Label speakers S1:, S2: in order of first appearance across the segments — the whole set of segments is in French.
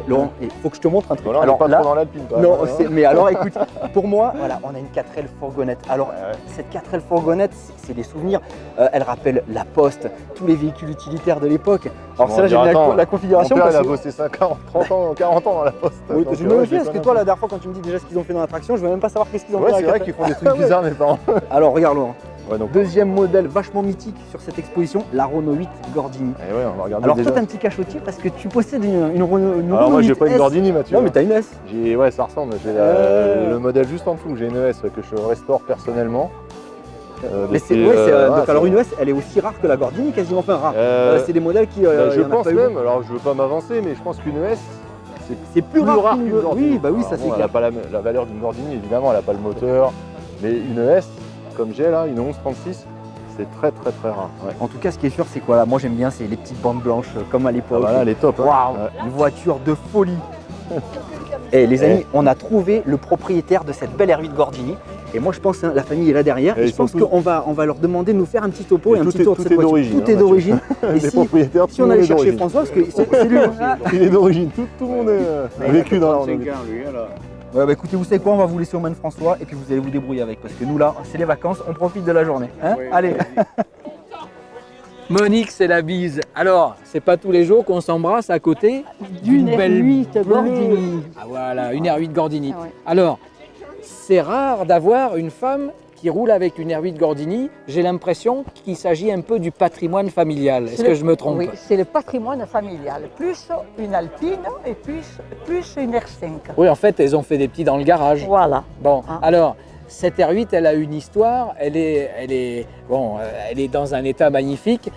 S1: Laurent, il faut que je te montre un truc.
S2: Voilà, alors pas trop dans l'Alpine.
S1: Non, mais alors écoute, pour moi, voilà, on a une 4L fourgonnette. Alors cette 4L fourgonnette, c'est des souvenirs. Elle rappelle la Poste, tous les véhicules utilitaires de l'époque. Alors celle-là, j'aime bien la configuration.
S2: Mon père, il a bossé 50, 30 ans, 40 ans dans la Poste.
S1: Oui, je me méfie parce que toi, la dernière fois, quand tu me dis déjà ce qu'ils ont fait dans l'attraction, je veux même pas savoir qu'est-ce qu'ils ont fait dans la 4L.
S2: C'est vrai qu'ils font des trucs bizarres, mes parents.
S1: Alors regarde, Laurent.
S2: Ouais, donc...
S1: Deuxième modèle vachement mythique sur cette exposition, la Renault 8 Gordini.
S2: Et ouais, on va regarder.
S1: Alors
S2: déjà.
S1: toi t'as un petit cachotier parce que tu possèdes une Renault 8.
S2: Alors moi j'ai pas une Gordini, Mathieu.
S1: Non mais t'as une S.
S2: Ouais, ça ressemble. J'ai le modèle juste en dessous. J'ai une S que je restaure personnellement.
S1: Mais alors une S, elle est aussi rare que la Gordini, quasiment pas rare. C'est des modèles qui.
S2: Je pense même. Alors je veux pas m'avancer, mais je pense qu'une S.
S1: C'est plus rare qu'une
S2: Gordini.
S1: Oui, bah oui, ça c'est
S2: clair. Elle n'a pas la valeur d'une Gordini, évidemment, elle n'a pas le moteur. Mais une S, comme j'ai là, une 1136. C'est très très très rare. Ouais.
S1: En tout cas, ce qui est sûr, c'est quoi là, moi j'aime bien, c'est les petites bandes blanches comme à l'époque.
S2: Voilà, elle est top.
S1: Waouh, une voiture de folie. Et les amis, on a trouvé le propriétaire de cette belle R8 Gordini. Et moi je pense, la famille est là derrière. Et je pense qu'on va leur demander de nous faire un petit topo et un petit tour de cette voiture. Tout est d'origine. Et si on allait chercher François, parce que c'est lui.
S2: Il est d'origine, tout le monde a vécu dans la.
S1: Ouais, bah écoutez, vous savez quoi, on va vous laisser au Man François et puis vous allez vous débrouiller avec parce que nous là, c'est les vacances, on profite de la journée. Hein, oui, allez.
S3: Monique, c'est la bise. Alors, c'est pas tous les jours qu'on s'embrasse à côté d'une belle
S4: R8 Gordini.
S3: Ah voilà, une R8 Gordini.
S4: Ah ouais.
S3: Alors, c'est rare d'avoir une femme qui roule avec une R8 Gordini. J'ai l'impression qu'il s'agit un peu du patrimoine familial. Est-ce que je me trompe?
S4: Oui, c'est le patrimoine familial. Plus une Alpine et plus une R5.
S3: Oui, en fait, elles ont fait des petits dans le garage.
S4: Voilà.
S3: Bon, alors, cette R8, elle a une histoire. Elle est dans un état magnifique.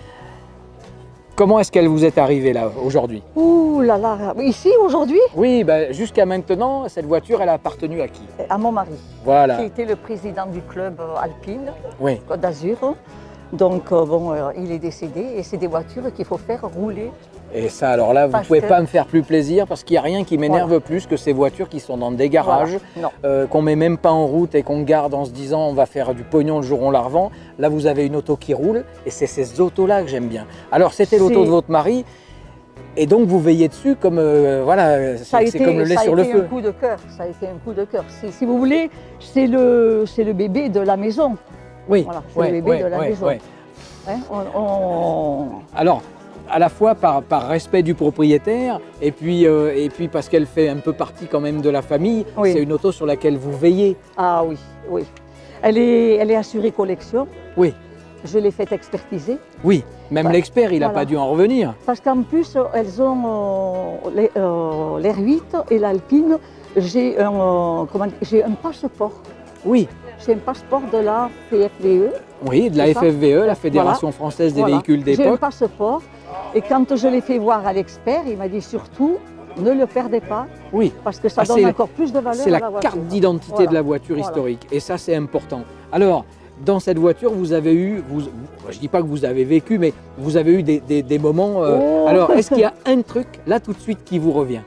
S3: Comment est-ce qu'elle vous est arrivée là aujourd'hui?
S4: Ouh là là, ici aujourd'hui?
S3: Oui, bah, jusqu'à maintenant, cette voiture, elle a appartenu à qui?
S4: À mon mari,
S3: voilà.
S4: qui était le président du club alpine,
S3: oui.
S4: Côte d'Azur. Donc il est décédé et c'est des voitures qu'il faut faire rouler.
S3: Et ça, alors là, vous ne pouvez pas me faire plus plaisir parce qu'il n'y a rien qui m'énerve plus que ces voitures qui sont dans des garages, qu'on ne met même pas en route et qu'on garde en se disant on va faire du pognon le jour où on la revend. Là, vous avez une auto qui roule et c'est ces autos-là que j'aime bien. Alors, c'était l'auto de votre mari et donc vous veillez dessus comme, voilà, c'est comme le lait sur le feu.
S4: Ça a été un coup de cœur, ça a été un coup de cœur. Si vous voulez, c'est le bébé de la maison.
S3: Oui,
S4: voilà, c'est le bébé de la maison. Hein,
S3: Alors, à la fois par respect du propriétaire et puis parce qu'elle fait un peu partie quand même de la famille, c'est une auto sur laquelle vous veillez.
S4: Ah oui, oui. Elle est assurée collection.
S3: Oui.
S4: Je l'ai fait expertiser.
S3: Oui, même l'expert, il n'a pas dû en revenir.
S4: Parce qu'en plus, elles ont l'R8 et l'Alpine. J'ai un passeport.
S3: Oui.
S4: J'ai un passeport de la FFVE.
S3: Oui, de la FFVE, la Fédération française des véhicules d'époque.
S4: J'ai un passeport. Et quand je l'ai fait voir à l'expert, il m'a dit surtout, ne le perdez pas.
S3: Oui.
S4: Parce que ça donne encore plus de valeur à la voiture.
S3: C'est la carte d'identité de la voiture historique. Et ça, c'est important. Alors, dans cette voiture, vous avez eu, je ne dis pas que vous avez vécu, mais vous avez eu des moments. Alors, est-ce qu'il y a un truc, là, tout de suite, qui vous revient?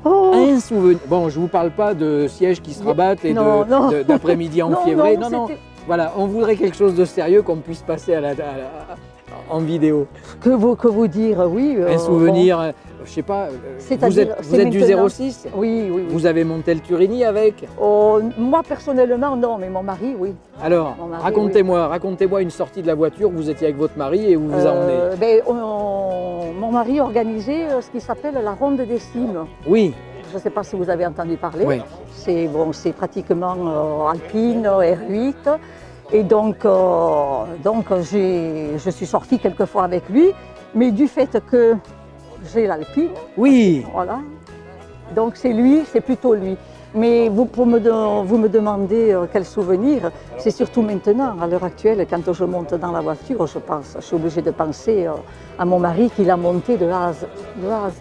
S3: Un souvenir. Bon, je ne vous parle pas de sièges qui se rabattent et d'après-midi enfiévrés. Non. Voilà, on voudrait quelque chose de sérieux qu'on puisse passer en vidéo.
S4: Que vous dire, oui.
S3: Un souvenir, je ne sais pas, vous êtes du 06?
S4: Oui.
S3: Vous avez monté le Turini avec?
S4: Moi, personnellement, non, mais mon mari, oui.
S3: Alors, racontez-moi une sortie de la voiture, vous étiez avec votre mari et vous vous emmenez.
S4: Mon mari organisait ce qui s'appelle la ronde des cimes.
S3: Oui.
S4: Je ne sais pas si vous avez entendu parler.
S3: Oui.
S4: C'est pratiquement Alpine, R8. Et donc je suis sortie quelques fois avec lui, mais du fait que j'ai l'Alpine, voilà, donc c'est plutôt lui. Mais vous me demandez quel souvenir, c'est surtout maintenant, à l'heure actuelle, quand je monte dans la voiture, je suis obligée de penser à mon mari qui l'a monté de A à Z.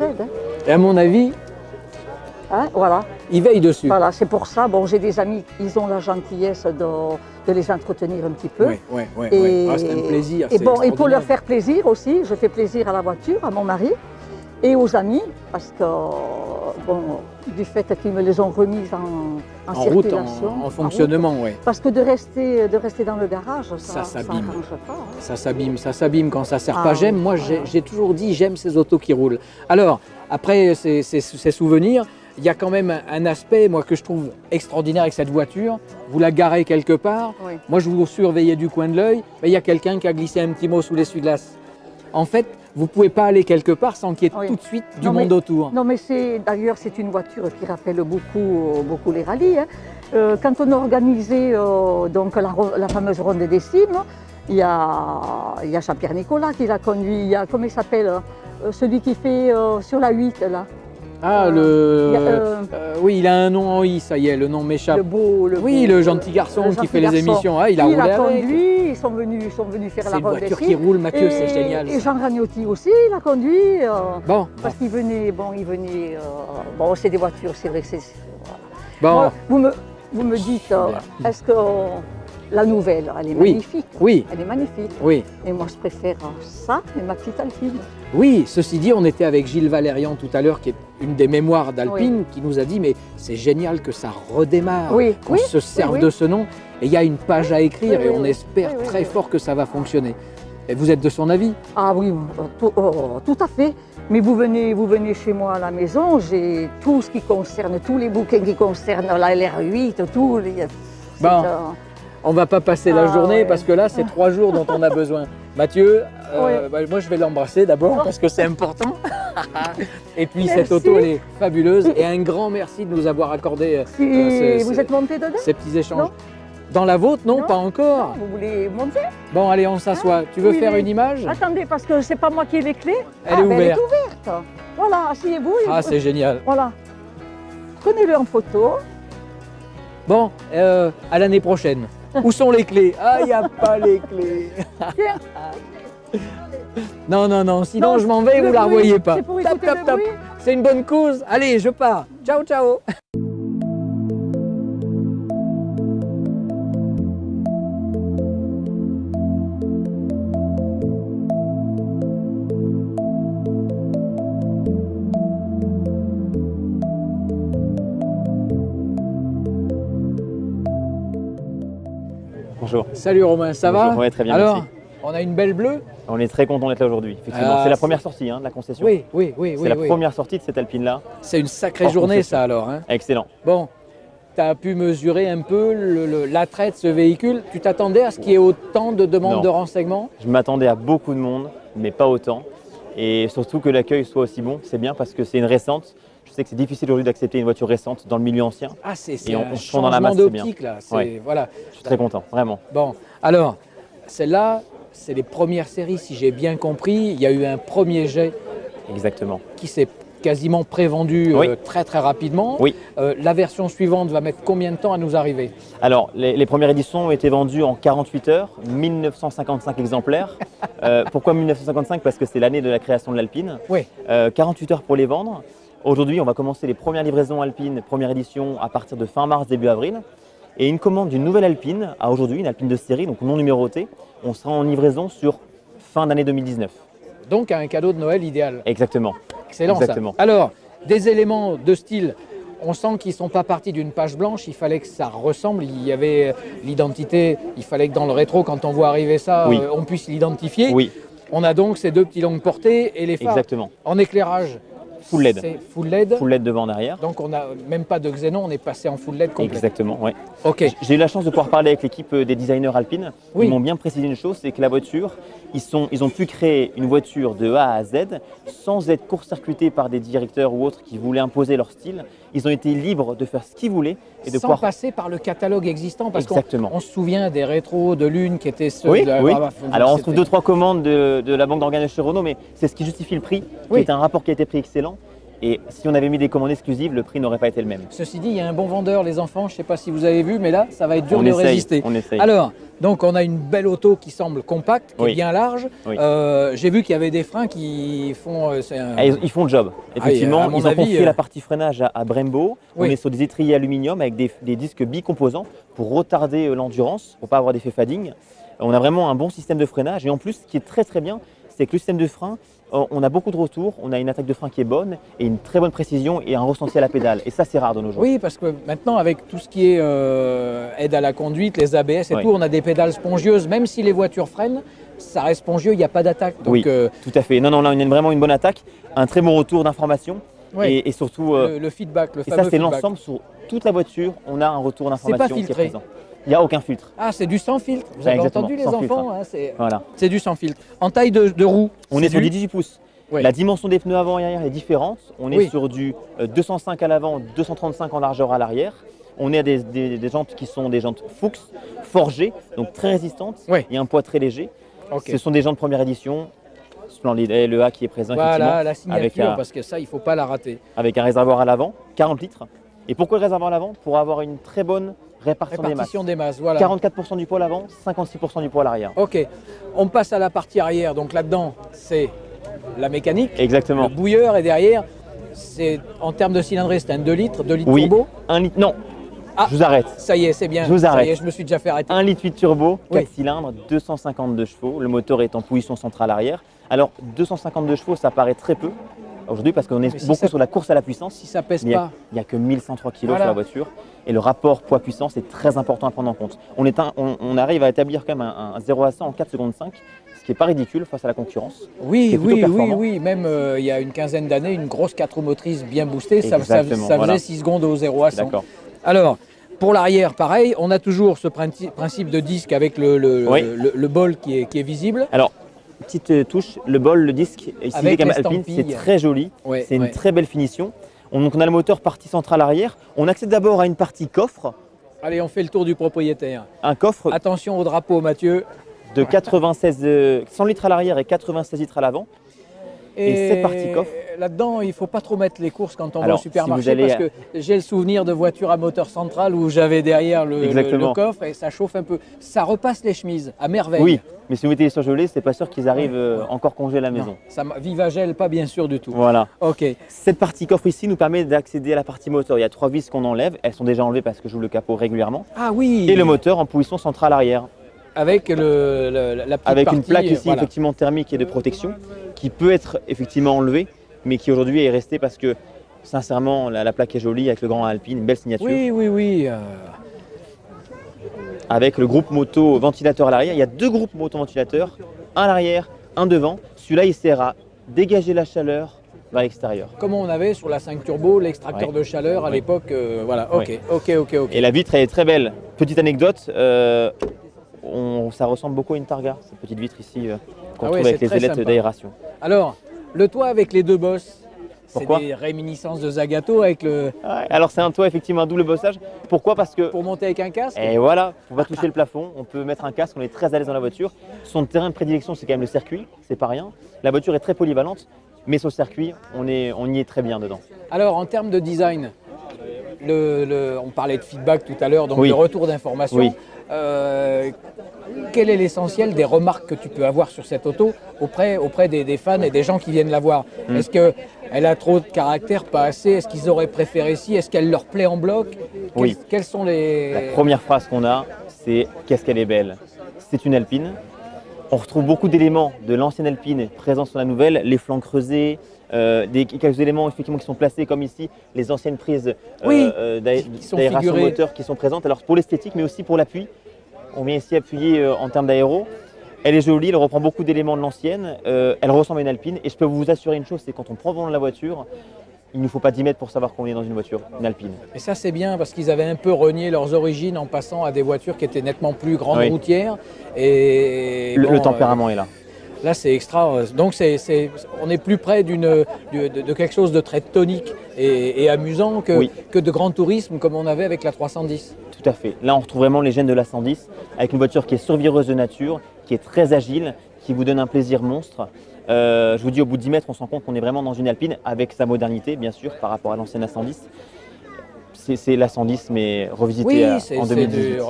S4: Hein.
S3: Et à mon avis,
S4: Hein, voilà.
S3: Il veille dessus.
S4: Voilà, c'est pour ça. Bon, j'ai des amis, ils ont la gentillesse de les entretenir un petit peu.
S3: Oui.
S4: Et,
S3: c'est un plaisir.
S4: Et, bon, et pour leur faire plaisir aussi, je fais plaisir à la voiture, à mon mari et aux amis, parce que bon, du fait qu'ils me les ont remises en circulation,
S3: route, en fonctionnement, oui.
S4: Parce que de rester dans le garage, ça
S3: s'abîme.
S4: n'arrange pas. Hein.
S3: Ça s'abîme quand ça sert pas. Moi, j'ai toujours dit, j'aime ces autos qui roulent. Alors, après ces souvenirs, il y a quand même un aspect, moi, que je trouve extraordinaire avec cette voiture. Vous la garez quelque part.
S4: Oui.
S3: Moi, je vous surveillais du coin de l'œil. Mais il y a quelqu'un qui a glissé un petit mot sous l'essuie-glace. En fait, vous ne pouvez pas aller quelque part sans qu'il y ait tout de suite du monde autour.
S4: Non, mais d'ailleurs, c'est une voiture qui rappelle beaucoup les rallyes. Hein. Quand on a organisé donc la fameuse ronde des cimes, il y a Jean-Pierre Nicolas qui l'a conduit. Il y a, comment il s'appelle, celui qui fait sur la 8 là.
S3: Ah, oui, il a un nom en I, ça y est, le nom m'échappe. Le gentil garçon qui fait les émissions. Ah, il a roulé avec.
S4: Conduit, ils sont venus faire la ronde.
S3: C'est une voiture qui roule, Mathieu, c'est génial.
S4: Et Jean Ragnotti aussi, il a conduit. Parce qu'il venait, c'est des voitures, c'est vrai que c'est. Voilà. Bon. Moi, vous me dites, est-ce que la nouvelle, elle est magnifique.
S3: Oui.
S4: Elle est magnifique.
S3: Oui.
S4: Et moi, je préfère ça et ma petite Alpine.
S3: Oui, ceci dit, on était avec Gilles Valérian tout à l'heure, qui est une des mémoires d'Alpine, qui nous a dit, mais c'est génial que ça redémarre, qu'on se serve de ce nom. Et il y a une page à écrire et on espère très fort que ça va fonctionner. Et vous êtes de son avis?
S4: Ah oui, tout à fait. Mais vous venez chez moi à la maison, j'ai tout ce qui concerne, tous les bouquins qui concernent la LR8, tous les...
S3: Bon. On ne va pas passer la journée parce que là, c'est 3 jours dont on a besoin. Mathieu, moi je vais l'embrasser d'abord parce que c'est important. Et puis cette auto, elle est fabuleuse. Et un grand merci de nous avoir accordé
S4: vous êtes monté dedans
S3: ces petits échanges. Dans la vôtre, non, pas encore.
S4: Vous voulez monter?
S3: Bon, allez, on s'assoit. Tu veux faire une image?
S4: Attendez, parce que c'est pas moi qui ai les clés.
S3: Elle est ouverte.
S4: Elle est ouverte. Voilà, asseyez-vous.
S3: Ah, c'est génial.
S4: Voilà. Prenez-le en photo.
S3: Bon, à l'année prochaine. Où sont les clés? Ah, il n'y a pas les clés. Non, sinon je m'en vais et vous ne la revoyez pas. Top. C'est une bonne cause. Allez, je pars. Ciao.
S5: Bonjour.
S3: Salut Romain, ça va?
S5: Oui, très bien,
S3: alors,
S5: merci.
S3: On a une belle bleue.
S5: On est très content d'être là aujourd'hui, effectivement. C'est la première sortie de la concession.
S3: Oui.
S5: C'est la première sortie de cette Alpine-là.
S3: C'est une sacrée journée ça alors. Hein.
S5: Excellent.
S3: Bon, tu as pu mesurer un peu l'attrait de ce véhicule. Tu t'attendais à ce qu'il y ait autant de demandes de renseignements?
S5: Je m'attendais à beaucoup de monde, mais pas autant. Et surtout que l'accueil soit aussi bon, c'est bien parce que c'est une récente. Je sais que c'est difficile aujourd'hui d'accepter une voiture récente dans le milieu ancien.
S3: Ah, c'est
S5: un
S3: changement
S5: dans la masse,
S3: d'optique là.
S5: Ouais.
S3: Voilà.
S5: Je suis très content, vraiment.
S3: Bon, alors, celle-là, c'est les premières séries, si j'ai bien compris. Il y a eu un premier jet.
S5: Exactement.
S3: Qui s'est quasiment prévendu très rapidement.
S5: Oui.
S3: La version suivante va mettre combien de temps à nous arriver?
S5: Alors, les premières éditions ont été vendues en 48 heures, 1955 exemplaires. Pourquoi 1955? Parce que c'est l'année de la création de l'Alpine.
S3: Oui.
S5: 48 heures pour les vendre. Aujourd'hui, on va commencer les premières livraisons Alpine, première édition, à partir de fin mars, début avril. Et une commande d'une nouvelle Alpine, à aujourd'hui, une Alpine de série, donc non numérotée, on sera en livraison sur fin d'année 2019.
S3: Donc un cadeau de Noël idéal.
S5: Exactement.
S3: Excellent.
S5: Exactement.
S3: Ça. Alors, des éléments de style, on sent qu'ils ne sont pas partis d'une page blanche, il fallait que ça ressemble, il y avait l'identité, il fallait que dans le rétro, quand on voit arriver ça, on puisse l'identifier.
S5: Oui.
S3: On a donc ces deux petits longues portées et les phares.
S5: Exactement.
S3: En éclairage.
S5: Full LED.
S3: C'est full LED.
S5: Full LED devant, derrière.
S3: Donc on n'a même pas de xénon, on est passé en full LED complet.
S5: Exactement, oui.
S3: Ok.
S5: J'ai eu la chance de pouvoir parler avec l'équipe des designers Alpine.
S3: Oui.
S5: Ils m'ont bien précisé une chose, c'est que la voiture, ils ont pu créer une voiture de A à Z sans être court-circuités par des directeurs ou autres qui voulaient imposer leur style. Ils ont été libres de faire ce qu'ils voulaient et de
S3: sans passer par le catalogue existant. Parce qu'on se souvient des rétros de l'une qui étaient ceux de
S5: oui. Alors on trouve 2-3 commandes de la banque d'organes chez Renault, mais c'est ce qui justifie le prix, qui est un rapport qui a été pris excellent. Et si on avait mis des commandes exclusives, le prix n'aurait pas été le même.
S3: Ceci dit, il y a un bon vendeur, les enfants, je ne sais pas si vous avez vu, mais là, ça va être dur de résister.
S5: On essaye.
S3: Alors, Donc on a une belle auto qui semble compacte, qui est bien large.
S5: Oui.
S3: J'ai vu qu'il y avait des freins qui font...
S5: Ils font le job. Effectivement,
S3: à mon
S5: ils ont
S3: avis,
S5: confié la partie freinage à Brembo. On
S3: Oui.
S5: est sur des étriers aluminium avec des disques bicomposants pour retarder l'endurance, pour ne pas avoir d'effet fading. On a vraiment un bon système de freinage. Et en plus, ce qui est très très bien, c'est que le système de frein, on a beaucoup de retours, on a une attaque de frein qui est bonne et une très bonne précision et un ressenti à la pédale. Et ça, c'est rare de nos jours.
S3: Oui, parce que maintenant, avec tout ce qui est aide à la conduite, les ABS et
S5: Oui.
S3: tout, on a des pédales spongieuses. Même si les voitures freinent, ça reste spongieux, il n'y a pas d'attaque. Donc,
S5: Oui, tout à fait. Non, là, on a vraiment une bonne attaque, un très bon retour d'information
S3: oui.
S5: et surtout...
S3: le feedback, le
S5: et
S3: fameux
S5: ça, c'est
S3: feedback.
S5: l'ensemble sur toute la voiture, on a un retour
S3: C'est pas
S5: d'information qui est
S3: filtré.
S5: présent. Il n'y a aucun filtre.
S3: Ah, c'est du sans filtre. Vous
S5: Ouais,
S3: avez
S5: exactement,
S3: entendu les
S5: sans
S3: enfants
S5: filtre.
S3: hein,
S5: Voilà.
S3: c'est du sans filtre. En taille de roue,
S5: On est sur du 18 pouces.
S3: Oui.
S5: La dimension des pneus avant et arrière est différente. On est
S3: Oui.
S5: sur du 205 à l'avant, 235 en largeur à l'arrière. On est à des jantes qui sont des jantes Fuchs, forgées, donc très résistantes.
S3: Oui.
S5: Il y a un poids très léger.
S3: Ok.
S5: Ce sont des jantes première édition. Splendid, et le A qui est présent
S3: Voilà, la
S5: effectivement, avec
S3: signature,
S5: un,
S3: parce que ça, il ne faut pas la rater.
S5: avec un réservoir à l'avant, 40 litres. Et pourquoi le réservoir à l'avant? Pour avoir une très bonne
S3: Répartition des masses, voilà.
S5: 44% du poids à l'avant, 56% du poids à l'arrière.
S3: Ok, on passe à la partie arrière. Donc là-dedans, c'est la mécanique,
S5: Exactement.
S3: le bouilleur, et derrière, c'est en termes de cylindrée, c'est un 2 litres, 2 litres
S5: Oui,
S3: turbo.
S5: 1 litre. Non,
S3: Ah.
S5: je vous arrête.
S3: Ça y est, c'est bien.
S5: Je vous
S3: Ça
S5: arrête.
S3: y est, je me suis déjà fait arrêter.
S5: 1 litre 8 turbo, 4
S3: Oui.
S5: cylindres, 252 chevaux. Le moteur est en position centrale arrière. Alors, 252 chevaux, ça paraît très peu aujourd'hui parce qu'on est
S3: Mais si
S5: beaucoup
S3: ça-
S5: sur la course à la puissance.
S3: Si ça pèse
S5: Mais
S3: pas,
S5: il n'y a que 1103 kg
S3: Voilà.
S5: sur la voiture. Et le rapport poids-puissance est très important à prendre en compte. On arrive à établir quand même un 0 à 100 en 4 secondes 5, ce qui n'est pas ridicule face à la concurrence.
S3: oui,
S5: c'est plutôt
S3: oui, oui,
S5: performant.
S3: oui. Même il y a une quinzaine d'années, une grosse 4 roues motrices bien boostée, ça
S5: Exactement,
S3: faisait
S5: voilà.
S3: 6 secondes au 0 à 100.
S5: D'accord.
S3: Alors, pour l'arrière, pareil, on a toujours ce principe de disque avec
S5: Oui.
S3: le bol qui est visible.
S5: Alors, petite touche, le bol, le disque, ici
S3: Avec
S5: Gamme
S3: les
S5: Alpine, c'est
S3: estampilles.
S5: très joli.
S3: Ouais,
S5: C'est une
S3: ouais.
S5: très belle finition. Donc on a le moteur partie centrale arrière. On accède d'abord à une partie coffre.
S3: Allez, on fait le tour du propriétaire.
S5: Un coffre
S3: Attention au drapeau, Mathieu.
S5: de 100 litres à l'arrière et 96 litres à l'avant. Et cette partie coffre.
S3: Là-dedans, il ne faut pas trop mettre les courses quand on va au
S5: Alors, si
S3: supermarché
S5: vous allez
S3: parce que j'ai le souvenir de voitures à moteur central où j'avais derrière le
S5: Exactement.
S3: coffre et ça chauffe un peu. Ça repasse les chemises à merveille.
S5: Oui, mais si vous mettez les surgelés, c'est pas sûr qu'ils arrivent encore congelés à la
S3: Non,
S5: maison.
S3: ça Vivagel, pas bien sûr du tout.
S5: Voilà.
S3: Ok.
S5: Cette partie coffre ici nous permet d'accéder à la partie moteur. Il y a 3 vis qu'on enlève. Elles sont déjà enlevées parce que j'ouvre le capot régulièrement.
S3: Ah oui.
S5: Et le moteur en position centrale arrière.
S3: Avec la petite
S5: Avec une
S3: partie,
S5: plaque ici
S3: voilà.
S5: effectivement thermique et de protection qui peut être effectivement enlevée, mais qui aujourd'hui est restée parce que sincèrement la plaque est jolie avec le grand Alpine, une belle signature.
S3: Oui, oui, oui.
S5: Avec le groupe moto ventilateur à l'arrière. Il y a 2 groupes moto ventilateurs, un à l'arrière, un devant. Celui-là il sert à dégager la chaleur vers l'extérieur.
S3: Comme on avait sur la 5 Turbo, l'extracteur
S5: Ouais.
S3: de chaleur à
S5: Ouais.
S3: l'époque. Voilà, ok,
S5: Ouais.
S3: ok.
S5: Et la vitre elle est très belle. Petite anecdote, ça ressemble beaucoup à une Targa, cette petite vitre ici qu'on
S3: Ah ouais,
S5: trouve avec
S3: c'est
S5: les
S3: très
S5: ailettes
S3: sympa.
S5: d'aération.
S3: Alors, le toit avec les 2 bosses, c'est
S5: Pourquoi
S3: des réminiscences de Zagato avec le...
S5: Ouais, alors c'est un toit effectivement un double bossage. Pourquoi? Parce que
S3: pour monter avec un casque.
S5: et voilà, on va toucher le plafond, on peut mettre un casque, on est très à l'aise dans la voiture. Son terrain de prédilection, c'est quand même le circuit, c'est pas rien. La voiture est très polyvalente, mais sur le circuit, on y est très bien dedans.
S3: Alors, en termes de design, on parlait de feedback tout à l'heure, donc
S5: Oui.
S3: de retour d'information.
S5: Oui.
S3: Quel est l'essentiel des remarques que tu peux avoir sur cette auto auprès des fans et des gens qui viennent la voir? Est-ce qu'elle a trop de caractère, pas assez? Est-ce qu'ils auraient préféré ci? Est-ce qu'elle leur plaît en bloc?
S5: Oui.
S3: Quels sont les...
S5: La première phrase qu'on a, c'est qu'est-ce qu'elle est belle. C'est une Alpine. On retrouve beaucoup d'éléments de l'ancienne Alpine présents sur la nouvelle, les flancs creusés, quelques éléments effectivement qui sont placés comme ici, les anciennes prises
S3: Oui,
S5: d'aération
S3: qui sont figurées.
S5: moteur qui sont présentes. Alors pour l'esthétique, mais aussi pour l'appui. On vient ici appuyer en termes d'aéro. Elle est jolie, elle reprend beaucoup d'éléments de l'ancienne, elle ressemble à une Alpine. Et je peux vous assurer une chose, c'est quand on prend le volant de la voiture, il ne nous faut pas 10 mètres pour savoir qu'on est dans une voiture, une Alpine.
S3: Et ça, c'est bien parce qu'ils avaient un peu renié leurs origines en passant à des voitures qui étaient nettement plus grandes
S5: Oui.
S3: routières. Et
S5: Le
S3: bon,
S5: tempérament est là.
S3: Là, c'est extra. Donc, on est plus près de quelque chose de très tonique et amusant
S5: Oui.
S3: que de grand tourisme comme on avait avec la 310.
S5: Tout à fait. Là, on retrouve vraiment les gènes de la 110 avec une voiture qui est survireuse de nature, qui est très agile, qui vous donne un plaisir monstre. Je vous dis, au bout de 10 mètres, on se rend compte qu'on est vraiment dans une Alpine avec sa modernité, bien sûr, par rapport à l'ancienne A110. c'est la 110 mais revisitée
S3: Oui,
S5: en
S3: c'est
S5: 2018.
S3: du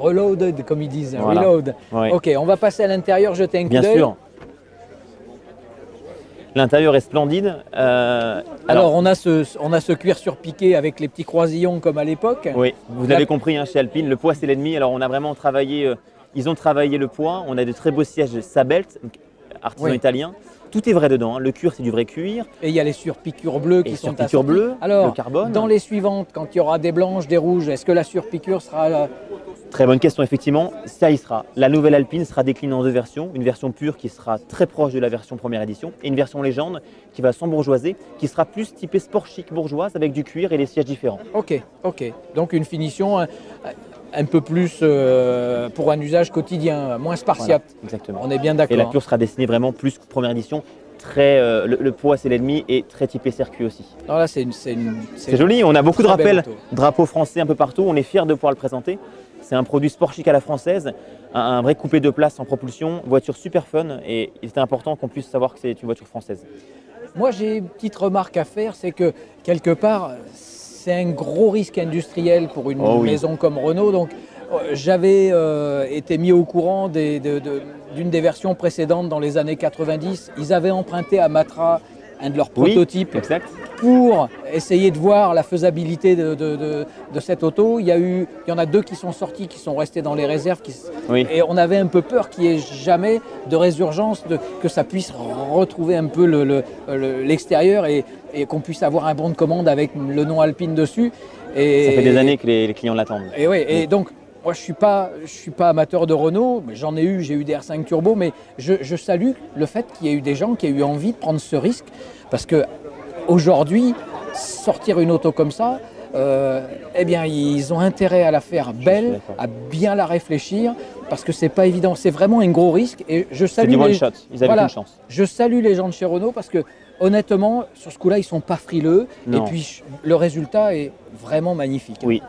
S3: reloaded comme ils disent,
S5: Voilà.
S3: reload.
S5: Ouais.
S3: Ok, on va passer à l'intérieur, jeter un coup
S5: Bien
S3: d'œil.
S5: sûr. L'intérieur est splendide.
S3: Alors on a ce cuir surpiqué avec les petits croisillons comme à l'époque.
S5: Oui, vous l'avez compris, hein, chez Alpine, le poids c'est l'ennemi. Alors on a vraiment travaillé, ils ont travaillé le poids. On a de très beaux sièges Sabelt, artisan italien. Tout est vrai dedans, hein. Le cuir c'est du vrai cuir.
S3: Et il y a les surpiqûres bleues qui sont
S5: surpiqûres
S3: assorties.
S5: bleues,
S3: Alors,
S5: le carbone.
S3: dans les suivantes, quand il y aura des blanches, des rouges, est-ce que la surpiqûre sera...
S5: Très bonne question, effectivement. Ça y sera. La nouvelle Alpine sera déclinée en deux versions. Une version pure qui sera très proche de la version première édition et une version légende qui va s'embourgeoiser, qui sera plus typée sport chic bourgeoise avec du cuir et des sièges différents.
S3: Ok. Donc une finition un peu plus pour un usage quotidien, moins spartiate.
S5: Voilà, exactement.
S3: On est bien d'accord.
S5: Et la pure sera destinée vraiment plus que première édition. Très, le poids c'est l'ennemi et très typé circuit aussi.
S3: Alors là, c'est
S5: joli, on a beaucoup de
S3: très belle
S5: rappels,
S3: auto.
S5: drapeaux français un peu partout, on est fiers de pouvoir le présenter. C'est un produit sport chic à la française, un vrai coupé de place en propulsion, voiture super fun et il était important qu'on puisse savoir que c'est une voiture française.
S3: Moi, j'ai une petite remarque à faire, c'est que quelque part, c'est un gros risque industriel pour une maison comme Renault. Donc, j'avais été mis au courant d'une des versions précédentes dans les années 90. Ils avaient emprunté à Matra un de leurs prototypes pour essayer de voir la faisabilité de cette auto. Il y en a deux qui sont sortis, qui sont restés dans les réserves. Et on avait un peu peur qu'il n'y ait jamais de résurgence, que ça puisse retrouver un peu l'extérieur et qu'on puisse avoir un bon de commande avec le nom Alpine dessus. Et
S5: ça fait des années que les clients l'attendent.
S3: Et donc, moi, je suis pas amateur de Renault, mais j'ai eu des R5 Turbo, mais je salue le fait qu'il y ait eu des gens qui aient eu envie de prendre ce risque, parce que aujourd'hui, sortir une auto comme ça, eh bien, ils ont intérêt à la faire belle, à bien la réfléchir, parce que c'est pas évident, c'est vraiment un gros risque. Et je salue
S5: c'est du one shot, ils avaient une chance.
S3: Je salue les gens de chez Renault parce que honnêtement, sur ce coup-là, ils sont pas frileux, et puis le résultat est vraiment magnifique.
S5: Oui.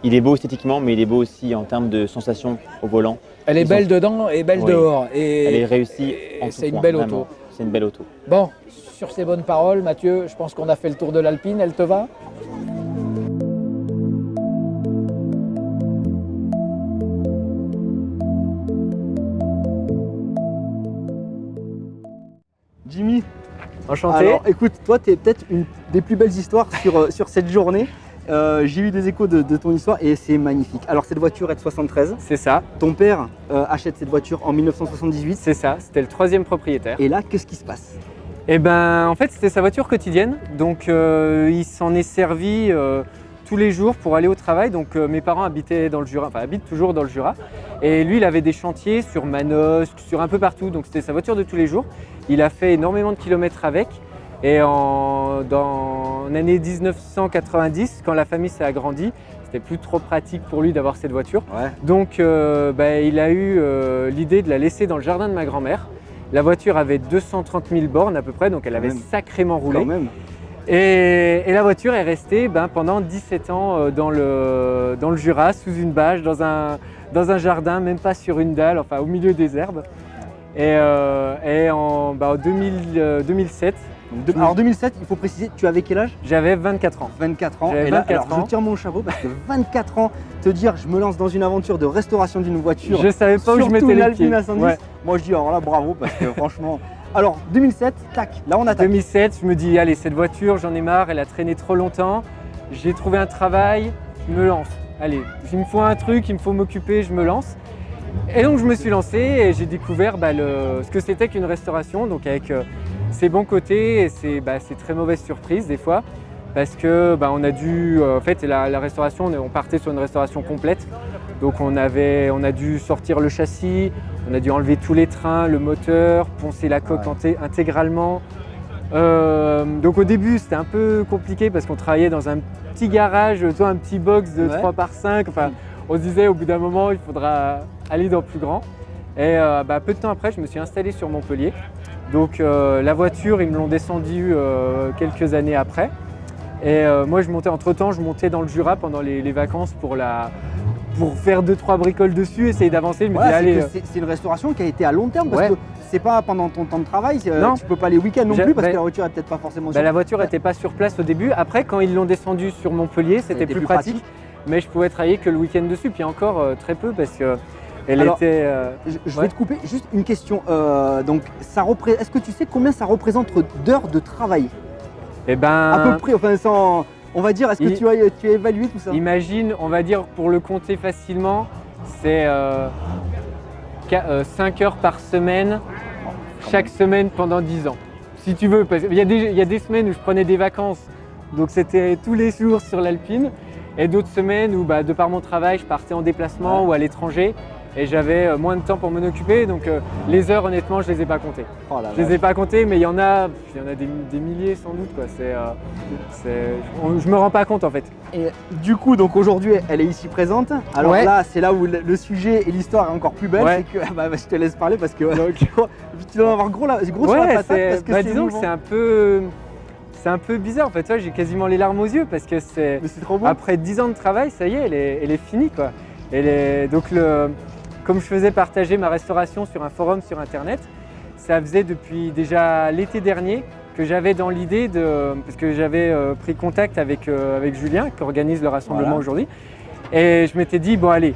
S5: Il est beau esthétiquement, mais il est beau aussi en termes de sensations au volant.
S3: Elle est belle dedans et belle dehors. Et
S5: elle est réussie en tout
S3: c'est une
S5: point,
S3: belle
S5: vraiment.
S3: auto.
S5: C'est une belle auto.
S3: Bon, sur ces bonnes paroles, Mathieu, je pense qu'on a fait le tour de l'Alpine. Elle te va ?
S1: Jimmy,
S6: enchanté.
S1: Alors écoute, toi tu es peut-être une des plus belles histoires sur cette journée. J'ai eu des échos de ton histoire et c'est magnifique. Alors cette voiture est de 73.
S6: C'est ça.
S1: Ton père achète cette voiture en 1978.
S6: C'est ça, c'était le troisième propriétaire.
S1: Et là, qu'est-ce qui se passe?
S6: Eh ben, en fait, c'était sa voiture quotidienne. Donc il s'en est servi tous les jours pour aller au travail. Donc mes parents habitaient dans le Jura, enfin habitent toujours dans le Jura. Et lui, il avait des chantiers sur Manosque, sur un peu partout. Donc c'était sa voiture de tous les jours. Il a fait énormément de kilomètres avec. Et dans l'année 1990, quand la famille s'est agrandie, c'était plus trop pratique pour lui d'avoir cette voiture.
S1: Ouais.
S6: Donc il a eu l'idée de la laisser dans le jardin de ma grand-mère. La voiture avait 230 000 bornes à peu près, donc elle avait sacrément roulé.
S1: Quand même.
S6: Et la voiture est restée pendant 17 ans dans le Jura, sous une bâche, dans un jardin, même pas sur une dalle, enfin au milieu des herbes. Et en 2007,
S1: alors 2007, il faut préciser, tu avais quel âge?
S6: j'avais 24 ans.
S1: 24 ans.
S6: J'avais
S1: Et là,
S6: 24
S1: alors,
S6: ans.
S1: je tire mon chapeau parce que 24 ans, te dire je me lance dans une aventure de restauration d'une voiture.
S6: Je savais pas où je
S1: surtout
S6: mettais les
S1: l'Alpine
S6: pieds.
S1: A110.
S6: Ouais.
S1: Moi je dis alors là bravo parce que franchement. Alors 2007, tac, là on attaque.
S6: 2007, je me dis allez, cette voiture, j'en ai marre, elle a traîné trop longtemps. J'ai trouvé un travail, je me lance. Allez, il me faut un truc, il me faut m'occuper, je me lance. Et donc je me suis lancé et j'ai découvert ce que c'était qu'une restauration, donc avec ses bons côtés et ses très mauvaises surprises des fois, parce que on a dû, en fait la restauration, on partait sur une restauration complète, donc on a dû sortir le châssis, on a dû enlever tous les trains, le moteur, poncer la coque intégralement. Donc au début c'était un peu compliqué parce qu'on travaillait dans un petit garage, un petit box de 3x5, enfin on se disait au bout d'un moment il faudra aller dans plus grand. Et peu de temps après je me suis installé sur Montpellier. Donc la voiture ils me l'ont descendue quelques années après. Et moi je montais dans le Jura pendant les vacances pour pour faire 2-3 bricoles dessus, essayer d'avancer. Je me dis,
S1: Voilà,
S6: allez.
S1: c'est une restauration qui a été à long terme parce
S6: Ouais.
S1: que c'est pas pendant ton temps de travail,
S6: Non.
S1: tu peux pas les week-ends non plus parce
S6: Bah,
S1: que la voiture est peut-être pas forcément
S6: La voiture n'était pas sur place au début. Après, quand ils l'ont descendue sur Montpellier, c'était plus pratique. Mais je pouvais travailler que le week-end dessus, puis encore très peu parce que elle
S1: Alors,
S6: était.
S1: Je vais te couper, juste une question. Donc, est-ce que tu sais combien ça représente d'heures de travail?
S6: Eh ben,
S1: À peu près, enfin, on va dire, est-ce que tu as évalué tout ça?
S6: imagine, on va dire, pour le compter facilement, c'est 5 heures par semaine, chaque semaine pendant 10 ans. Si tu veux, parce qu'il y a des semaines où je prenais des vacances, donc c'était tous les jours sur l'Alpine, et d'autres semaines où, de par mon travail, je partais en déplacement ou à l'étranger, et j'avais moins de temps pour m'en occuper, donc les heures, honnêtement, je les ai pas comptées.
S1: Oh la
S6: Je les ai pas comptées, mais il y en a des milliers sans doute, quoi. Je me rends pas compte en fait.
S1: Et du coup, donc aujourd'hui, elle est ici présente. Alors
S6: Ouais.
S1: là, c'est là où le sujet et l'histoire est encore plus belle.
S6: Ouais.
S1: C'est que, je te laisse parler parce que tu dois avoir gros sur la patate parce que
S6: disons que c'est un peu bizarre en fait. Tu vois, j'ai quasiment les larmes aux yeux parce que
S1: Mais c'est trop beau.
S6: après 10 ans de travail, ça y est, elle est finie quoi. Donc comme je faisais partager ma restauration sur un forum sur internet, ça faisait depuis déjà l'été dernier que j'avais dans l'idée parce que j'avais pris contact avec Julien qui organise le rassemblement aujourd'hui, et je m'étais dit bon allez,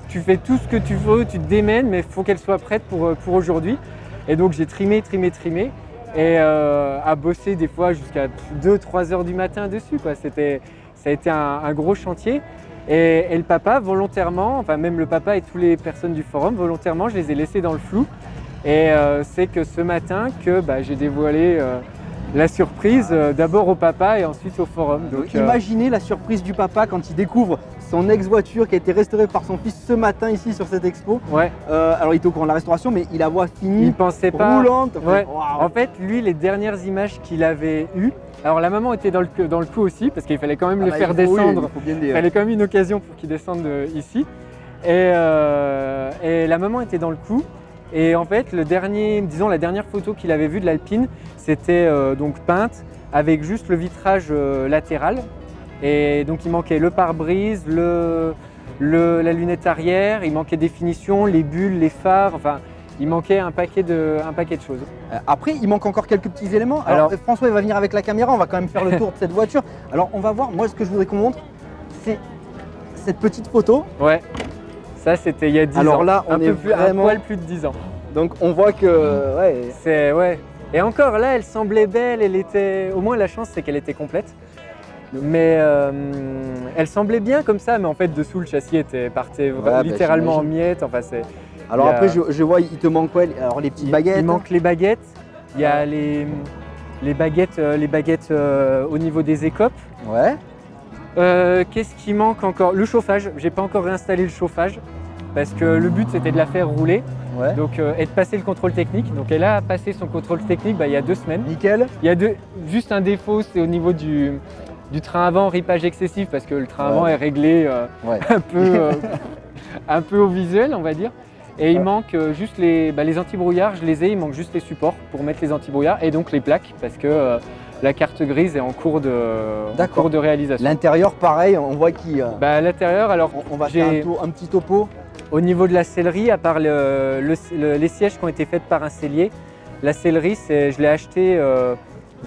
S6: tu fais tout ce que tu veux, tu te démènes, mais il faut qu'elle soit prête pour aujourd'hui. Et donc j'ai trimé et à bosser des fois jusqu'à 2-3 heures du matin dessus quoi. Ça a été un gros chantier. Et le papa, volontairement, enfin même le papa et toutes les personnes du forum, volontairement, je les ai laissés dans le flou. Et c'est que ce matin que j'ai dévoilé la surprise d'abord au papa et ensuite au forum. Donc,
S1: imaginez la surprise du papa quand il découvre son ex-voiture qui a été restaurée par son fils ce matin ici sur cette expo.
S6: Ouais.
S1: Alors il était au courant de la restauration, mais il la voit finie,
S6: Il pensait pas.
S1: roulante.
S6: Ouais.
S1: Waouh.
S6: En fait, lui, les dernières images qu'il avait eues, alors la maman était dans le coup aussi parce qu'il fallait quand même le faire descendre. Il fallait quand même une occasion pour qu'il descende ici. Et la maman était dans le coup. Et en fait, la dernière photo qu'il avait vue de l'Alpine, c'était donc peinte avec juste le vitrage latéral. Et donc il manquait le pare-brise, la lunette arrière, il manquait des finitions, les bulles, les phares, enfin il manquait un paquet de choses.
S1: Après, il manque encore quelques petits éléments. Alors François il va venir avec la caméra, on va quand même faire le tour de cette voiture. Alors on va voir, moi ce que je voudrais qu'on montre, c'est cette petite photo.
S6: Ouais, ça c'était il y a 10 ans.
S1: Alors là, on est
S6: un poil plus de 10 ans.
S1: Donc on voit que...
S6: Ouais. Et encore là, elle semblait belle, au moins la chance c'est qu'elle était complète. Mais elle semblait bien comme ça, mais en fait dessous le châssis partait littéralement en miettes. Enfin,
S1: Alors après je vois, il te manque quoi? Alors les petites baguettes.
S6: Il manque les baguettes, il y a les baguettes au niveau des écopes.
S1: Ouais.
S6: Qu'est-ce qui manque encore? Le chauffage, j'ai pas encore réinstallé le chauffage parce que le but c'était de la faire rouler.
S1: Ouais.
S6: Donc, et de passer le contrôle technique. Donc elle a passé son contrôle technique il y a 2 semaines.
S1: Nickel.
S6: Il y a juste un défaut, c'est au niveau du train avant, ripage excessif, parce que le train avant est réglé un peu au visuel, on va dire. Et il manque juste les antibrouillards, il manque juste les supports pour mettre les antibrouillards et donc les plaques, parce que la carte grise est en cours de réalisation.
S1: L'intérieur, pareil, on voit qu'il...
S6: L'intérieur, alors
S1: on va faire un petit topo.
S6: Au niveau de la sellerie, à part les sièges qui ont été faits par un sellier, la sellerie, je l'ai acheté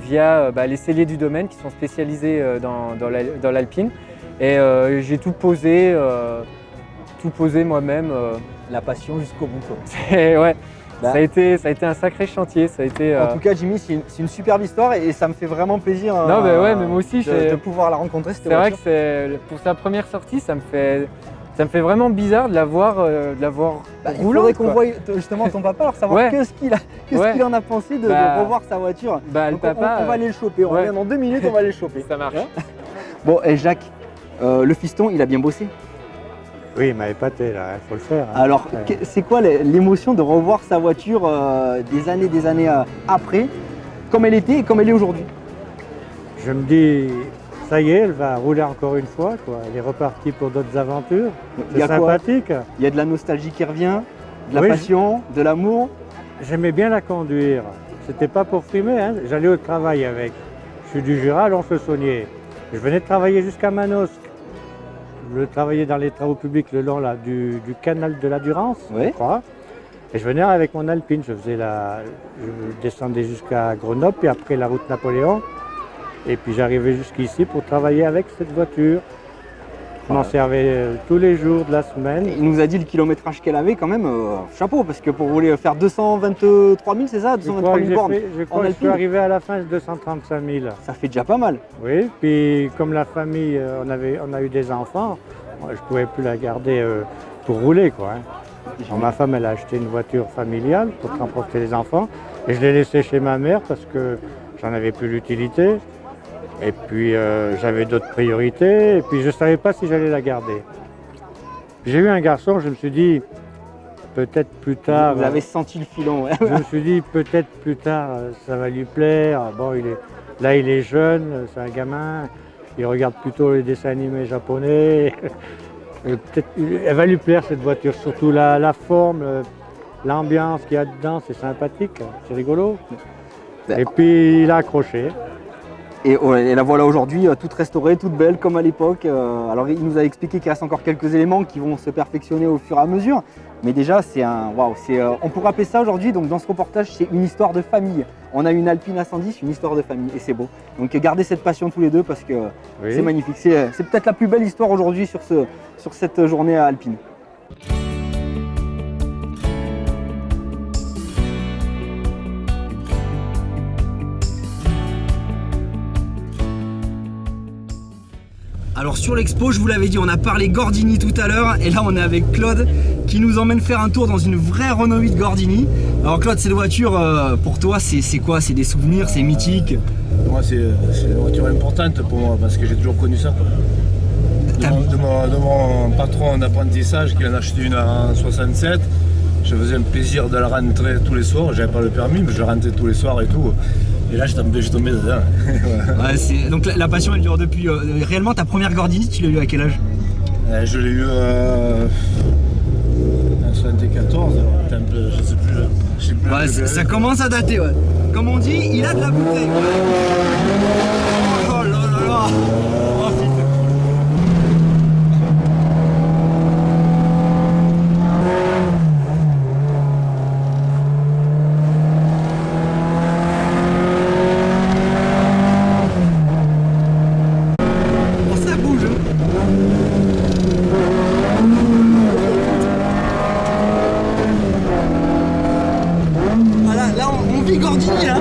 S6: via les selliers du domaine qui sont spécialisés dans l'Alpine. Et j'ai tout posé moi-même.
S1: La passion jusqu'au bout, quoi.
S6: Ouais. Ça a été un sacré chantier.
S1: En tout cas, Jimmy, c'est une superbe histoire et ça me fait vraiment plaisir
S6: mais moi aussi,
S1: de pouvoir la rencontrer.
S6: C'est vrai que pour sa première sortie, ça me fait vraiment bizarre de la voir
S1: il faudrait qu'on voie justement ton papa, alors savoir qu'est-ce qu'il en a pensé de revoir sa voiture.
S6: Donc,
S1: on va aller le choper, on revient dans 2 minutes, on va aller le choper.
S6: Ça marche.
S1: Bon, et Jacques, le fiston, il a bien bossé?
S7: Oui, il m'a épaté là, il faut le faire.
S1: Alors, c'est quoi l'émotion de revoir sa voiture des années après, comme elle était et comme elle est aujourd'hui?
S7: Je me dis, ça y est, elle va rouler encore une fois, quoi. Elle est repartie pour d'autres aventures. C'est sympathique.
S1: Il y a de la nostalgie qui revient, de la passion, de l'amour.
S7: J'aimais bien la conduire. C'était pas pour frimer, hein. J'allais au travail avec. Je suis du Jura, Lons-le-Saunier. Je venais de travailler jusqu'à Manosque. travailler dans les travaux publics le long là, du canal de la Durance,
S1: Ouais.
S7: je crois. Et je venais avec mon Alpine, je descendais jusqu'à Grenoble, puis après la route Napoléon. Et puis j'arrivais jusqu'ici pour travailler avec cette voiture. Je m'en servais tous les jours de la semaine.
S1: Il nous a dit le kilométrage qu'elle avait quand même, chapeau, parce que pour rouler faire 223 000, c'est ça, 223 000 bornes
S7: Je crois que je suis arrivé à la fin de 235 000.
S1: Ça fait déjà pas mal.
S7: Oui, puis comme la famille, on a eu des enfants, moi, je ne pouvais plus la garder pour rouler, quoi. Alors, ma femme, elle a acheté une voiture familiale pour transporter les enfants. Et je l'ai laissée chez ma mère parce que j'en avais plus l'utilité. Et puis j'avais d'autres priorités. Et puis je ne savais pas si j'allais la garder. J'ai eu un garçon, je me suis dit, peut-être plus tard...
S1: Vous avez senti le filon, ouais.
S7: Je me suis dit, peut-être plus tard, ça va lui plaire. Bon, là, il est jeune, c'est un gamin. Il regarde plutôt les dessins animés japonais. Peut-être, elle va lui plaire cette voiture, surtout la forme, l'ambiance qu'il y a dedans, c'est sympathique, c'est rigolo. Et puis il a accroché.
S1: Et la voilà aujourd'hui toute restaurée, toute belle comme à l'époque. Alors il nous a expliqué qu'il reste encore quelques éléments qui vont se perfectionner au fur et à mesure. Mais déjà c'est un waouh, on pourrait appeler ça aujourd'hui, donc dans ce reportage, c'est une histoire de famille. On a une Alpine A110, une histoire de famille et c'est beau. Donc gardez cette passion tous les deux parce que
S7: Oui.
S1: c'est magnifique. C'est peut-être la plus belle histoire aujourd'hui sur cette journée à Alpine. Alors sur l'expo, je vous l'avais dit, on a parlé Gordini tout à l'heure et là on est avec Claude qui nous emmène faire un tour dans une vraie Renault 8 Gordini. Alors Claude, cette voiture, pour toi, c'est quoi? C'est des souvenirs, c'est mythique?
S8: Moi, c'est une voiture importante pour moi parce que j'ai toujours connu ça. De mon patron d'apprentissage qui en a acheté une en 67, je faisais un plaisir de la rentrer tous les soirs. J'avais pas le permis, mais je rentrais tous les soirs et tout. Et là, je suis tombé dedans.
S1: Ouais, donc la passion, elle dure depuis... réellement, ta première Gordini, tu l'as eu à quel âge?
S8: Je l'ai eu en 74, je sais plus. Je sais plus
S1: Ouais, ça commence à dater, ouais. Comme on dit, il a de la bouteille. Oh là là là. Oh putain. Gordini là.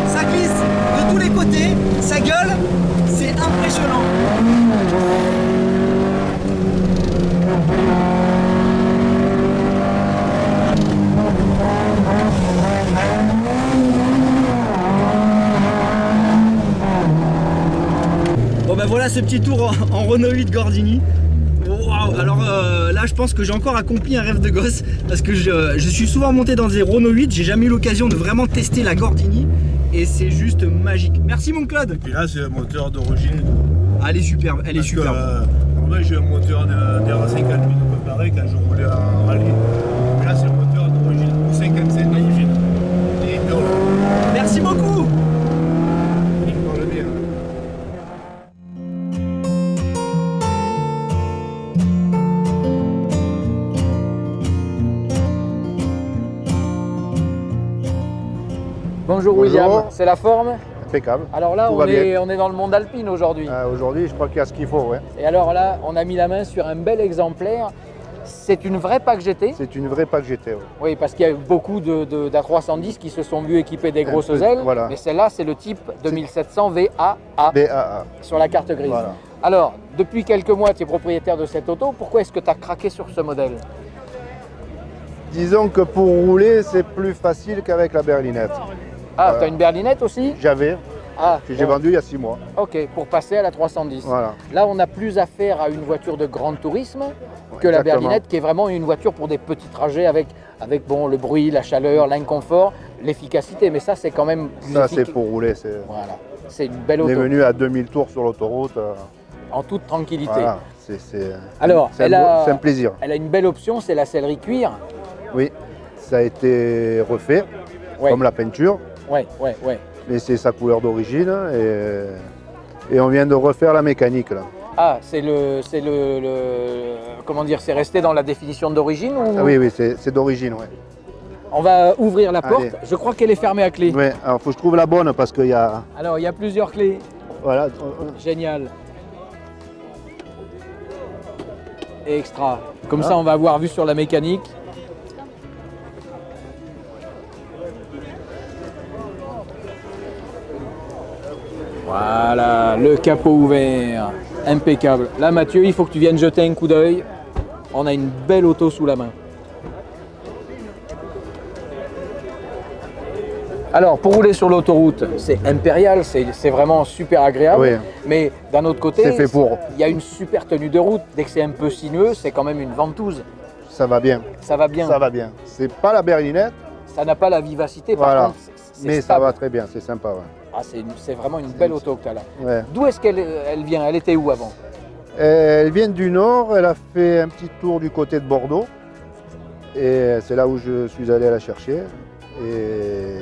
S1: Ça glisse de tous les côtés, ça gueule, c'est impressionnant. Bon ben voilà ce petit tour en Renault 8 Gordini. Wow. Alors là je pense que j'ai encore accompli un rêve de gosse parce que je suis souvent monté dans des Renault 8, j'ai jamais eu l'occasion de vraiment tester la Gordini et c'est juste magique. Merci mon Claude.
S8: Et puis là c'est un moteur d'origine.
S1: Ah, elle est superbe, elle est superbe.
S8: Moi j'ai un moteur d'R50 000 pareil quand je roulais en rallye. Mais là c'est le moteur d'origine pour 57 magnifique.
S1: Merci beaucoup.
S3: Bonjour William, c'est la forme?
S2: Impeccable.
S3: Alors là,
S2: Tout
S3: on
S2: va bien.
S3: est dans le monde alpine aujourd'hui.
S2: Aujourd'hui, je crois qu'il y a ce qu'il faut, ouais.
S3: Et alors là, on a mis la main sur un bel exemplaire. C'est une vraie PAC GT?
S2: C'est une vraie PAC GT, ouais.
S3: Oui, parce qu'il y a eu beaucoup d'A310 qui se sont vus équipés des grosses
S2: peu,
S3: ailes.
S2: voilà.
S3: Mais celle-là, c'est le type 2700 VAA
S2: BAA.
S3: sur la carte grise.
S2: Voilà.
S3: Alors, depuis quelques mois, tu es propriétaire de cette auto. Pourquoi est-ce que tu as craqué sur ce modèle?
S2: Disons que pour rouler, c'est plus facile qu'avec la berlinette.
S3: Ah, tu as une berlinette aussi?
S2: J'avais,
S3: Ah,
S2: que j'ai
S3: bon.
S2: vendu il y a 6 mois.
S3: Ok, pour passer à la 310.
S2: Voilà.
S3: Là, on a plus affaire à une voiture de grand tourisme que la
S2: Exactement.
S3: berlinette, qui est vraiment une voiture pour des petits trajets avec bon, le bruit, la chaleur, l'inconfort, l'efficacité. Mais ça, c'est quand même
S2: Ça, c'est pour rouler.
S3: Voilà, c'est une belle
S2: On est
S3: auto,
S2: venu à 2000 tours sur l'autoroute.
S3: en toute tranquillité.
S2: Voilà.
S3: Alors,
S2: c'est un plaisir.
S3: Elle a une belle option, c'est la sellerie cuir.
S2: Oui, ça a été refait,
S3: Ouais.
S2: comme la peinture.
S3: Ouais.
S2: mais c'est sa couleur d'origine et on vient de refaire la mécanique là.
S3: Ah, comment dire, c'est resté dans la définition d'origine ou...
S2: Ah oui, c'est d'origine, ouais.
S3: On va ouvrir la porte.
S2: Allez.
S3: Je crois qu'elle est fermée à clé.
S2: Ouais, alors faut que je trouve la bonne parce qu'il y a...
S3: Alors, il y a plusieurs clés.
S2: Voilà.
S3: Génial. Extra. Comme ça, on va avoir vu sur la mécanique. Voilà, le capot ouvert. Impeccable. Là, Mathieu, il faut que tu viennes jeter un coup d'œil. On a une belle auto sous la main. Alors, pour rouler sur l'autoroute, c'est impérial, c'est vraiment super agréable.
S2: Oui.
S3: Mais d'un autre côté,
S2: C'est fait pour.
S3: il y a une super tenue de route. Dès que c'est un peu sinueux, c'est quand même une ventouse.
S2: Ça va bien.
S3: Ça va bien.
S2: Ça va bien. C'est pas la berlinette,
S3: Ça n'a pas la vivacité, par
S2: voilà.
S3: contre, c'est
S2: Mais
S3: stable.
S2: ça va très bien, c'est sympa. Ouais.
S3: Ah, c'est vraiment une belle auto que tu as là.
S2: Ouais.
S3: D'où est-ce qu'elle vient? Elle était où avant?
S2: Elle vient du nord, elle a fait un petit tour du côté de Bordeaux. Et c'est là où je suis allé la chercher. Et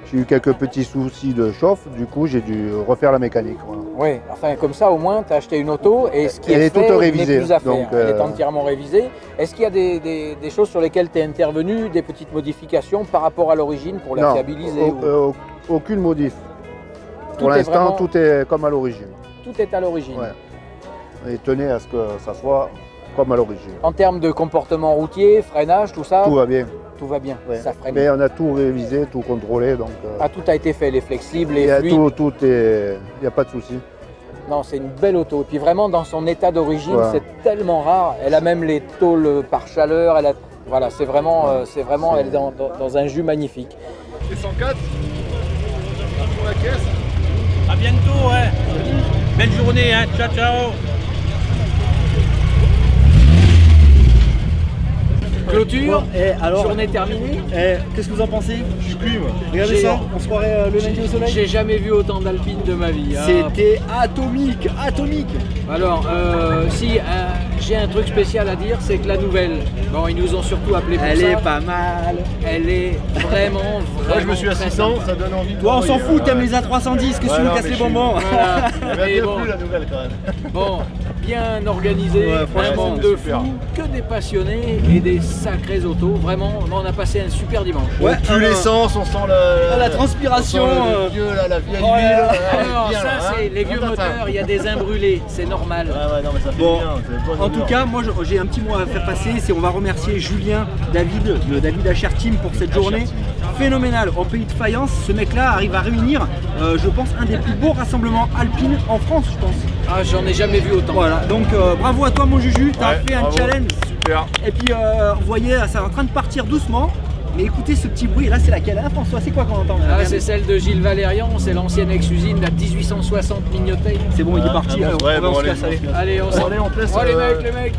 S2: j'ai eu quelques petits soucis de chauffe, du coup j'ai dû refaire la mécanique. Voilà.
S3: Oui, enfin comme ça au moins tu as acheté une auto et ce qui
S2: Elle
S3: est
S2: est toute
S3: fait n'est
S2: révisée,
S3: plus à faire.
S2: donc,
S3: Elle est entièrement révisée. Est-ce qu'il y a des choses sur lesquelles tu es intervenu, des petites modifications par rapport à l'origine pour la
S2: Non,
S3: fiabiliser
S2: aucune modif.
S3: Tout
S2: Pour
S3: est
S2: l'instant,
S3: vraiment-
S2: tout est comme à l'origine.
S3: Tout est à l'origine.
S2: Ouais. Et tenez à ce que ça soit comme à l'origine.
S3: En termes de comportement routier, freinage, tout ça,
S2: Tout va bien.
S3: tout va bien.
S2: Ouais.
S3: Ça freine.
S2: Mais on a tout révisé, tout contrôlé, donc
S3: Ah, tout a été fait, les flexibles, les
S2: il y a
S3: fluides.
S2: tout est, il n'y a pas de souci.
S3: Non, c'est une belle auto. Et puis vraiment, dans son état d'origine,
S2: Voilà.
S3: c'est tellement rare. Elle a même les tôles par chaleur. Voilà, c'est vraiment, elle est dans un jus magnifique.
S2: C'est 104 pour la caisse.
S9: À bientôt, ouais. Belle journée, hein. Ciao, ciao.
S3: Clôture,
S10: Et alors,
S3: journée terminée.
S10: qu'est-ce que vous en pensez?
S8: Je suis plus, moi.
S10: Regardez
S3: J'ai-
S10: ça, on se croirait le lundi au soleil.
S3: J'ai jamais vu autant d'alpines de ma vie. hein.
S10: C'était atomique, atomique.
S3: Alors, j'ai un truc spécial à dire, c'est que la nouvelle, bon, ils nous ont surtout appelé pour
S10: Elle
S3: ça.
S10: est pas mal.
S3: Elle est vraiment, vraiment.
S8: Moi, je me suis à
S3: très
S8: 600,
S3: sympa.
S8: ça donne envie. de
S10: Toi, on s'en
S8: travailler,
S10: fout, t'aimes
S8: ouais.
S10: les A310, qu'est-ce que tu nous
S8: non,
S10: casses
S8: mais
S10: les
S8: je suis-
S10: bonbons?
S3: Voilà.
S8: Elle m'a
S3: Mais
S8: bien
S3: bon,
S8: plu la nouvelle quand même.
S3: bon, bien organisé,
S10: Ouais,
S3: un
S10: franchement,
S3: monde
S8: c'était
S3: de
S8: super.
S3: fous, que des passionnés et des sacrées autos. Vraiment, on a passé un super dimanche.
S10: Ouais,
S8: On pue l'essence, on sent
S10: la transpiration,
S8: on sent le vieux, la vieille
S10: oh là
S8: huile.
S10: là.
S3: Alors,
S8: bien,
S3: ça,
S8: là,
S3: c'est
S8: hein.
S3: les vieux
S8: Attends,
S3: moteurs, il y a des imbrûlés, c'est normal.
S8: Ouais, non, mais ça fait
S10: Bon,
S8: bien. c'est une bonne
S10: en tout
S8: humeur.
S10: cas, moi j'ai un petit mot à faire passer, c'est on va remercier Julien, David, de David HR Team pour cette journée phénoménale en pays de faïence. Ce mec-là arrive à réunir, je pense, un des plus beaux rassemblements alpines en France, je pense.
S3: Ah, j'en ai jamais vu autant.
S10: Voilà, donc bravo à toi mon Juju, t'as
S8: Ouais,
S10: fait un
S8: bravo.
S10: challenge.
S8: Super.
S10: Et puis vous voyez, ça est en train de partir doucement. Mais écoutez ce petit bruit, là c'est laquelle hein, François? C'est quoi qu'on entend là?
S3: Ah, c'est celle de Gilles Valérian, c'est l'ancienne ex-usine, la 1860 Mignotet.
S10: C'est bon, il est parti,
S8: Ah,
S10: alors,
S8: ouais,
S10: on va, on
S8: bon,
S10: se
S8: allez,
S10: casse, allez.
S3: Allez, on s'en
S8: Allez, on te laisse,
S3: les mecs.